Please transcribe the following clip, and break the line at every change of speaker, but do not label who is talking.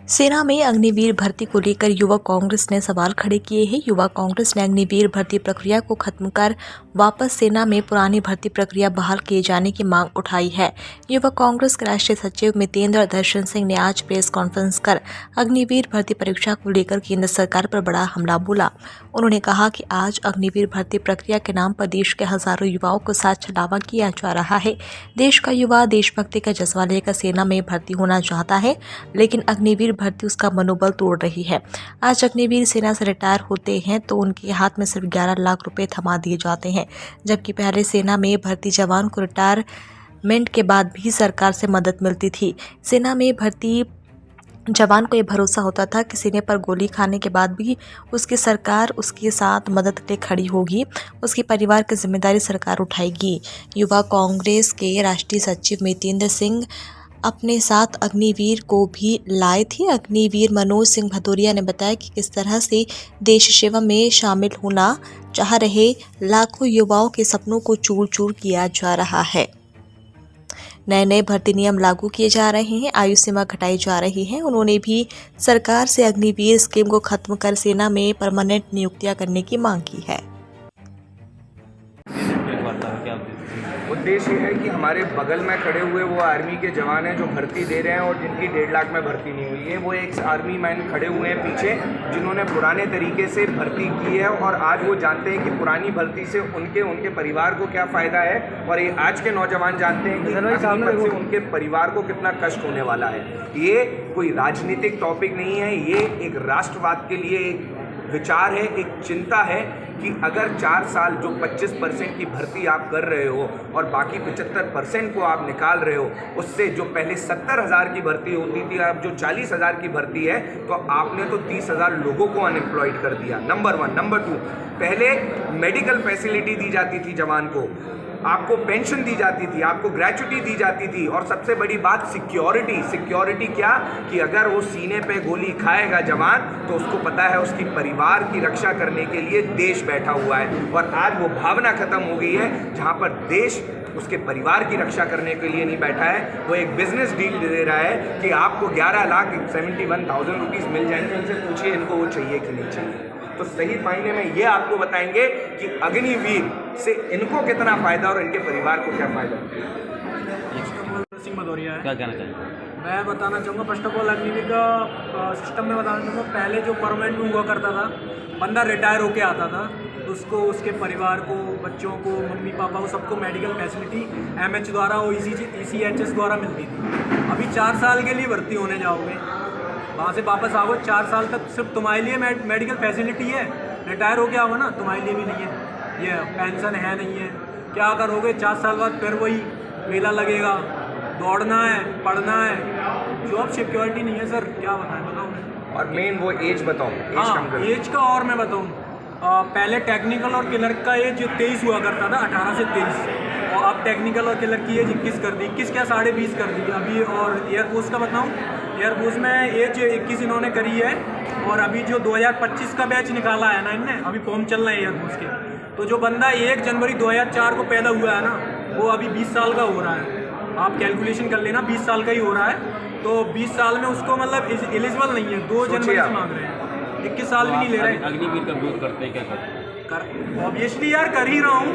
सेना में अग्निवीर भर्ती को लेकर युवा कांग्रेस ने सवाल खड़े किए हैं। युवा कांग्रेस ने अग्निवीर भर्ती प्रक्रिया को खत्म कर वापस सेना में पुरानी भर्ती प्रक्रिया बहाल किए जाने की मांग उठाई है। युवा कांग्रेस के राष्ट्रीय सचिव मितेंद्र दर्शन सिंह ने आज प्रेस कॉन्फ्रेंस कर अग्निवीर भर्ती परीक्षा को लेकर केंद्र सरकार पर बड़ा हमला बोला। उन्होंने कहा कि आज अग्निवीर भर्ती प्रक्रिया के नाम पर देश के हजारों युवाओं को साथ छलावा किया जा रहा है। देश का युवा देशभक्ति का जज्बा लेकर सेना में भर्ती होना चाहता है, लेकिन अग्निवीर भर्ती उसका मनोबल तोड़ रही है। आज अग्निवीर सेना से रिटायर होते हैं तो उनके हाथ में सिर्फ 11 लाख रुपए थमा दिए जाते हैं, जबकि पहले सेना में भर्ती जवान को रिटायरमेंट के बाद भी सरकार से मदद मिलती थी। सेना में भर्ती जवान को यह भरोसा होता था कि सीने पर गोली खाने के बाद भी उसकी सरकार उसके साथ मदद के लिए खड़ी होगी, उसके परिवार की जिम्मेदारी सरकार उठाएगी। युवा कांग्रेस के राष्ट्रीय सचिव मितेंद्र सिंह अपने साथ अग्निवीर को भी लाए थे। अग्निवीर मनोज सिंह भदौरिया ने बताया कि किस तरह से देश सेवा में शामिल होना चाह रहे लाखों युवाओं के सपनों को चूर चूर किया जा रहा है। नए भर्ती नियम लागू किए जा रहे हैं, आयु सीमा घटाई जा रही है। उन्होंने भी सरकार से अग्निवीर स्कीम को खत्म कर सेना में परमानेंट नियुक्तियां करने की मांग की है।
उद्देश्य है कि हमारे बगल में खड़े हुए वो आर्मी के जवान हैं जो भर्ती दे रहे हैं और जिनकी 1.5 लाख में भर्ती नहीं हुई है। वो एक आर्मी मैन खड़े हुए हैं पीछे, जिन्होंने पुराने तरीके से भर्ती की है और आज वो जानते हैं कि पुरानी भर्ती से उनके परिवार को क्या फ़ायदा है, और ये आज के नौजवान जानते हैं कि अग्निपथ से उनके परिवार को कितना कष्ट होने वाला है। ये कोई राजनीतिक टॉपिक नहीं है, ये एक राष्ट्रवाद के लिए एक विचार है, एक चिंता है कि अगर 4 साल जो 25% की भर्ती आप कर रहे हो और बाकी 75% को आप निकाल रहे हो, उससे जो पहले 70,000 की भर्ती होती थी अब जो 40,000 की भर्ती है, तो आपने तो 30,000 लोगों को अनएम्प्लॉयड कर दिया। नंबर 1। नंबर 2, पहले मेडिकल फैसिलिटी दी जाती थी जवान को, आपको पेंशन दी जाती थी, आपको ग्रेच्युटी दी जाती थी, और सबसे बड़ी बात सिक्योरिटी क्या कि अगर वो सीने पे गोली खाएगा जवान तो उसको पता है उसकी परिवार की रक्षा करने के लिए देश बैठा हुआ है। और आज वो भावना खत्म हो गई है, जहाँ पर देश उसके परिवार की रक्षा करने के लिए नहीं बैठा है, वो एक बिजनेस डील दे रहा है कि आपको 11,71,000 रुपीज़ मिल जाएंगे। उनसे पूछिए इनको वो चाहिए कि नहीं चाहिए। तो सही मायने में ये आपको बताएंगे कि अग्निवीर से इनको कितना फायदा और इनके परिवार को क्या फायदा।
सिंह भदौरिया है।
क्या कहना चाहिए?
मैं बताना चाहूँगा, फर्स्ट ऑफ ऑल अग्निवीर का सिस्टम में बताना चाहूँगा। पहले जो परमानेंट में हुआ करता था, बंदा रिटायर होके आता था, तो उसको उसके परिवार को, बच्चों को, मम्मी पापा को, सबको मेडिकल फैसिलिटी MH द्वारा और ECHS द्वारा मिलती थी। अभी 4 साल के लिए भर्ती होने जाओगे, वहाँ से वापस आओगे, 4 साल तक सिर्फ तुम्हारे लिए मेडिकल फैसिलिटी है। रिटायर हो गया हो ना, तुम्हारे लिए भी नहीं है, ये पेंशन है नहीं है। क्या करोगे 4 साल बाद? फिर वही मेला लगेगा, दौड़ना है, पढ़ना है, जॉब सिक्योरिटी नहीं है। सर क्या बताऊँ?
और मेन वो एज बताओ।
हाँ, एज का और मैं बताऊँ, पहले टेक्निकल और क्लर्क का एज 23 हुआ करता था, 18 से 23, और अब टेक्निकल और क्लर्क की एज 21 कर दी, 21 क्या 20.5 कर दी अभी। और एयरफोर्स का बताऊँ, एयरफोर्स में एज 21 इन्होंने करी है, और अभी जो 2025 का बैच निकाला है ना इनने, अभी फॉर्म चल रहे हैं एयरफोर्स के, तो जो बंदा 1 जनवरी 2004 को पैदा हुआ है ना, वो अभी 20 साल का हो रहा है। आप कैलकुलेशन कर लेना, 20 साल का ही हो रहा है। तो 20 साल में उसको मतलब एलिजिबल नहीं है, 2 जनवरी से मांग रहे हैं, 21 साल भी नहीं ले रहे।
अग्निवीर का विरोध करते हैं, क्या करते हैं?
ऑब्वियसली यार कर ही रहा हूँ।